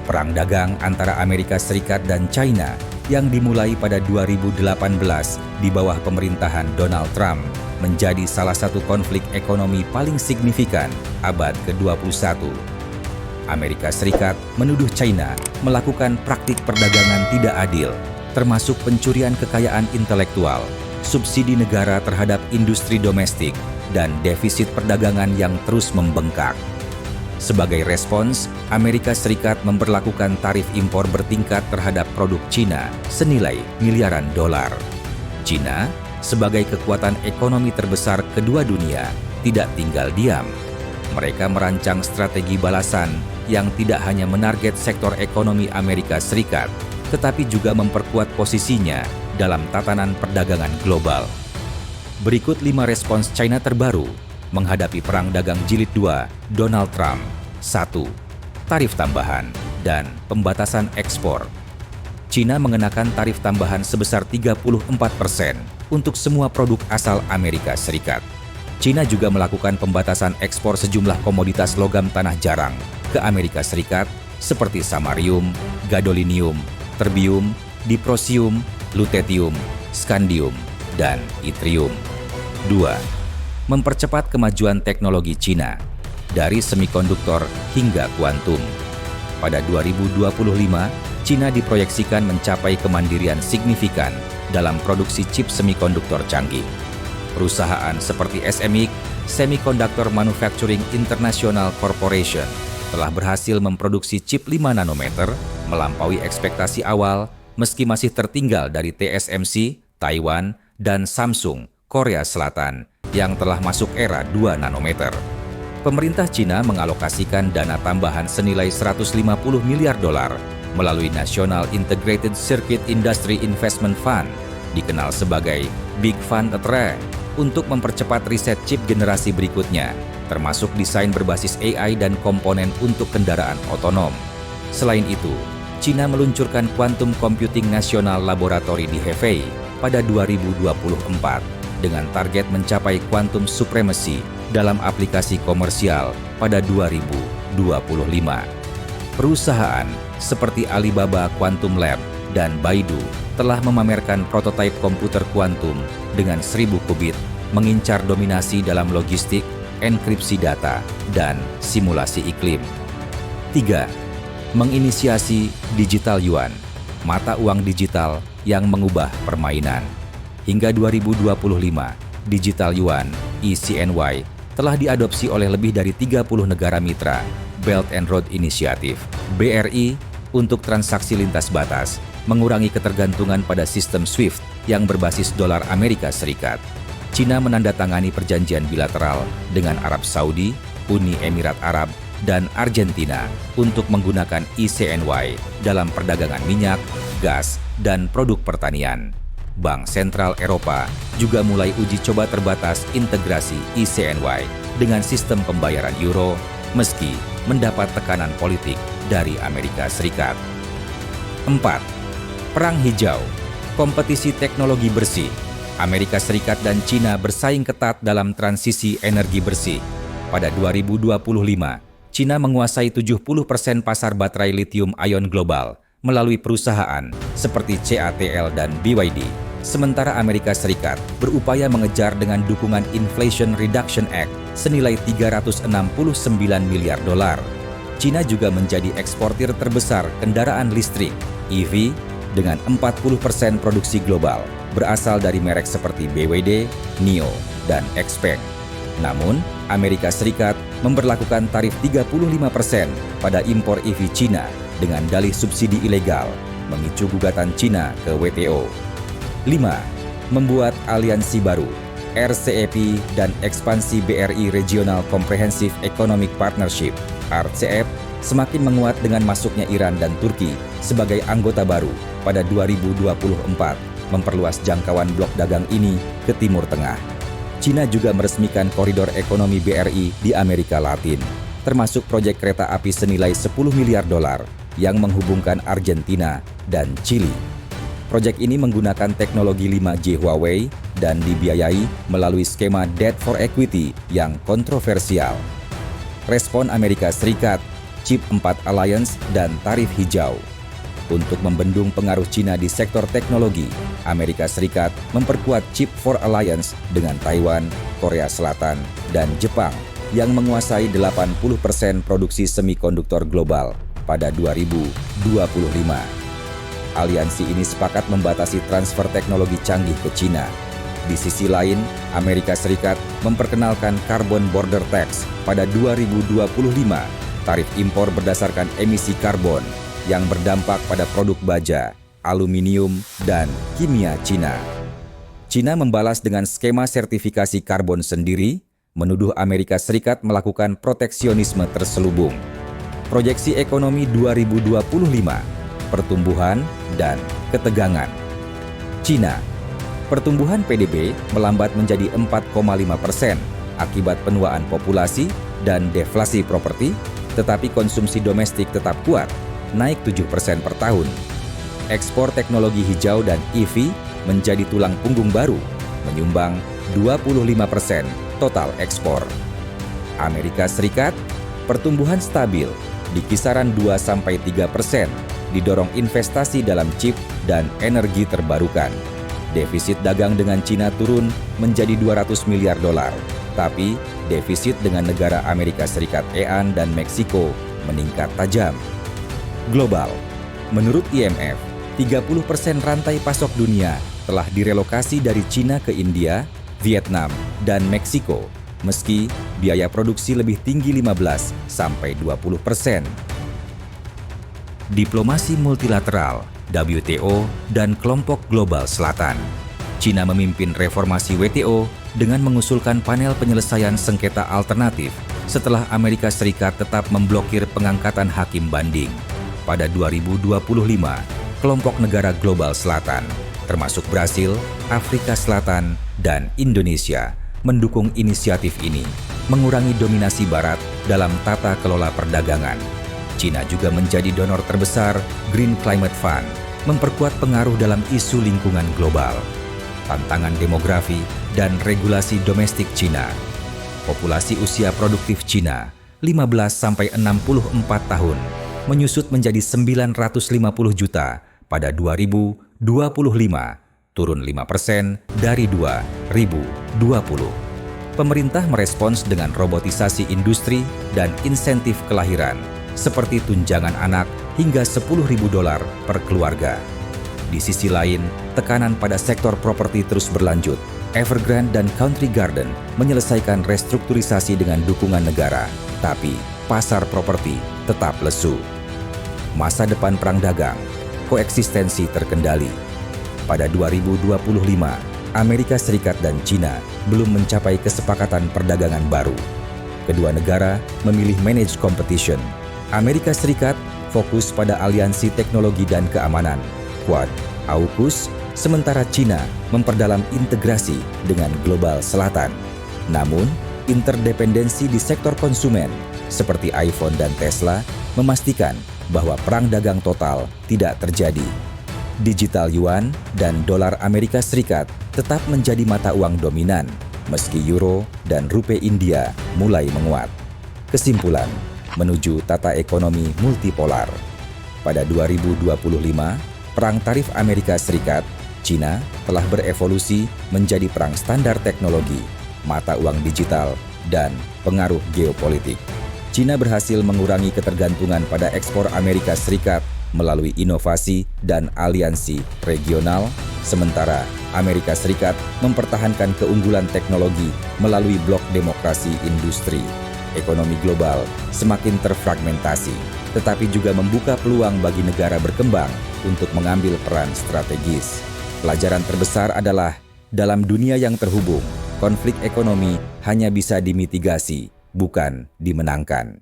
Perang dagang antara Amerika Serikat dan China yang dimulai pada 2018 di bawah pemerintahan Donald Trump menjadi salah satu konflik ekonomi paling signifikan abad ke-21. Amerika Serikat menuduh China melakukan praktik perdagangan tidak adil, termasuk pencurian kekayaan intelektual, subsidi negara terhadap industri domestik, dan defisit perdagangan yang terus membengkak. Sebagai respons, Amerika Serikat memberlakukan tarif impor bertingkat terhadap produk Cina senilai miliaran dolar. Cina, sebagai kekuatan ekonomi terbesar kedua dunia, tidak tinggal diam. Mereka merancang strategi balasan yang tidak hanya menarget sektor ekonomi Amerika Serikat, tetapi juga memperkuat posisinya dalam tatanan perdagangan global. Berikut 5 respons China terbaru menghadapi Perang Dagang Jilid 2 Donald Trump. 1. Tarif tambahan dan pembatasan ekspor. China mengenakan tarif tambahan sebesar 34% untuk semua produk asal Amerika Serikat. China juga melakukan pembatasan ekspor sejumlah komoditas logam tanah jarang ke Amerika Serikat seperti samarium, gadolinium, terbium, diprosium, lutetium, skandium, dan yttrium. 2. Mempercepat kemajuan teknologi China dari semikonduktor hingga kuantum. Pada 2025, China diproyeksikan mencapai kemandirian signifikan dalam produksi chip semikonduktor canggih. Perusahaan seperti SMIC, Semiconductor Manufacturing International Corporation, telah berhasil memproduksi chip 5 nanometer melampaui ekspektasi awal meski masih tertinggal dari TSMC, Taiwan, dan Samsung, Korea Selatan, yang telah masuk era 2 nanometer. Pemerintah Cina mengalokasikan dana tambahan senilai 150 miliar dolar melalui National Integrated Circuit Industry Investment Fund, dikenal sebagai Big Fund 3, untuk mempercepat riset chip generasi berikutnya, termasuk desain berbasis AI dan komponen untuk kendaraan otonom. Selain itu, Cina meluncurkan Quantum Computing National Laboratory di Hefei pada 2024 dengan target mencapai quantum supremacy dalam aplikasi komersial pada 2025. Perusahaan seperti Alibaba Quantum Lab dan Baidu telah memamerkan prototipe komputer kuantum dengan 1000 qubit, mengincar dominasi dalam logistik, enkripsi data, dan simulasi iklim. 3. Menginisiasi Digital Yuan, mata uang digital yang mengubah permainan. Hingga 2025, Digital Yuan (ECNY) telah diadopsi oleh lebih dari 30 negara mitra Belt and Road Initiative (BRI) untuk transaksi lintas batas, mengurangi ketergantungan pada sistem SWIFT yang berbasis dolar Amerika Serikat. Cina menandatangani perjanjian bilateral dengan Arab Saudi, Uni Emirat Arab, dan Argentina untuk menggunakan ECNY dalam perdagangan minyak, gas, dan produk pertanian. Bank Sentral Eropa juga mulai uji coba terbatas integrasi ECNY dengan sistem pembayaran euro, meski mendapat tekanan politik dari Amerika Serikat. 4. Perang Hijau, kompetisi teknologi bersih. Amerika Serikat dan Cina bersaing ketat dalam transisi energi bersih. Pada 2025, Cina menguasai 70% pasar baterai lithium-ion global melalui perusahaan seperti CATL dan BYD. Sementara Amerika Serikat berupaya mengejar dengan dukungan Inflation Reduction Act senilai 369 miliar dolar. Cina juga menjadi eksportir terbesar kendaraan listrik (EV) dengan 40% produksi global berasal dari merek seperti BYD, NIO, dan XPeng. Namun, Amerika Serikat memberlakukan tarif 35% pada impor EV Cina dengan dalih subsidi ilegal, memicu gugatan Cina ke WTO. 5. Membuat aliansi baru, RCEP dan ekspansi BRI Regional Comprehensive Economic Partnership, RCEP, semakin menguat dengan masuknya Iran dan Turki sebagai anggota baru pada 2024, memperluas jangkauan blok dagang ini ke Timur Tengah. Cina juga meresmikan koridor ekonomi BRI di Amerika Latin, termasuk proyek kereta api senilai 10 miliar dolar yang menghubungkan Argentina dan Chili. Proyek ini menggunakan teknologi 5G Huawei dan dibiayai melalui skema Debt for Equity yang kontroversial. Respon Amerika Serikat Chip 4 Alliance, dan tarif hijau. Untuk membendung pengaruh Cina di sektor teknologi, Amerika Serikat memperkuat Chip 4 Alliance dengan Taiwan, Korea Selatan, dan Jepang yang menguasai 80% produksi semikonduktor global pada 2025. Aliansi ini sepakat membatasi transfer teknologi canggih ke Cina. Di sisi lain, Amerika Serikat memperkenalkan Carbon Border Tax pada 2025, tarif impor berdasarkan emisi karbon yang berdampak pada produk baja, aluminium, dan kimia Cina. Cina membalas dengan skema sertifikasi karbon sendiri, menuduh Amerika Serikat melakukan proteksionisme terselubung. Proyeksi ekonomi 2025, pertumbuhan dan ketegangan. Cina, pertumbuhan PDB melambat menjadi 4,5% akibat penuaan populasi dan deflasi properti, tetapi konsumsi domestik tetap kuat, naik 7% per tahun. Ekspor teknologi hijau dan EV menjadi tulang punggung baru, menyumbang 25% total ekspor. Amerika Serikat, pertumbuhan stabil di kisaran 2-3%, didorong investasi dalam chip dan energi terbarukan. Defisit dagang dengan Cina turun menjadi 200 miliar dolar, tapi defisit dengan negara Amerika Serikat, ASEAN, dan Meksiko meningkat tajam. Global, menurut IMF, 30% rantai pasok dunia telah direlokasi dari Cina ke India, Vietnam, dan Meksiko, meski biaya produksi lebih tinggi 15-20%. Diplomasi multilateral, WTO, dan kelompok global selatan. Cina memimpin reformasi WTO dengan mengusulkan panel penyelesaian sengketa alternatif setelah Amerika Serikat tetap memblokir pengangkatan hakim banding. Pada 2025, kelompok negara global selatan, termasuk Brasil, Afrika Selatan, dan Indonesia, mendukung inisiatif ini, mengurangi dominasi Barat dalam tata kelola perdagangan. Cina juga menjadi donor terbesar Green Climate Fund, memperkuat pengaruh dalam isu lingkungan global. Tantangan demografi dan regulasi domestik Cina. Populasi usia produktif Cina, 15-64 tahun, menyusut menjadi 950 juta pada 2025, turun 5% dari 2020. Pemerintah merespons dengan robotisasi industri dan insentif kelahiran, seperti tunjangan anak hingga $10.000 per keluarga. Di sisi lain, tekanan pada sektor properti terus berlanjut. Evergrande dan Country Garden menyelesaikan restrukturisasi dengan dukungan negara, tapi pasar properti tetap lesu. Masa depan perang dagang, koeksistensi terkendali. Pada 2025, Amerika Serikat dan Cina belum mencapai kesepakatan perdagangan baru. Kedua negara memilih managed competition. Amerika Serikat fokus pada aliansi teknologi dan keamanan, Quad, AUKUS, sementara Cina memperdalam integrasi dengan global selatan. Namun, interdependensi di sektor konsumen, seperti iPhone dan Tesla, memastikan bahwa perang dagang total tidak terjadi. Digital yuan dan dolar Amerika Serikat tetap menjadi mata uang dominan, meski euro dan rupiah India mulai menguat. Kesimpulan, menuju tata ekonomi multipolar. Pada 2025, perang tarif Amerika Serikat, Cina telah berevolusi menjadi perang standar teknologi, mata uang digital, dan pengaruh geopolitik. Cina berhasil mengurangi ketergantungan pada ekspor Amerika Serikat melalui inovasi dan aliansi regional, sementara Amerika Serikat mempertahankan keunggulan teknologi melalui blok demokrasi industri. Ekonomi global semakin terfragmentasi, tetapi juga membuka peluang bagi negara berkembang untuk mengambil peran strategis. Pelajaran terbesar adalah, dalam dunia yang terhubung, konflik ekonomi hanya bisa dimitigasi, bukan dimenangkan.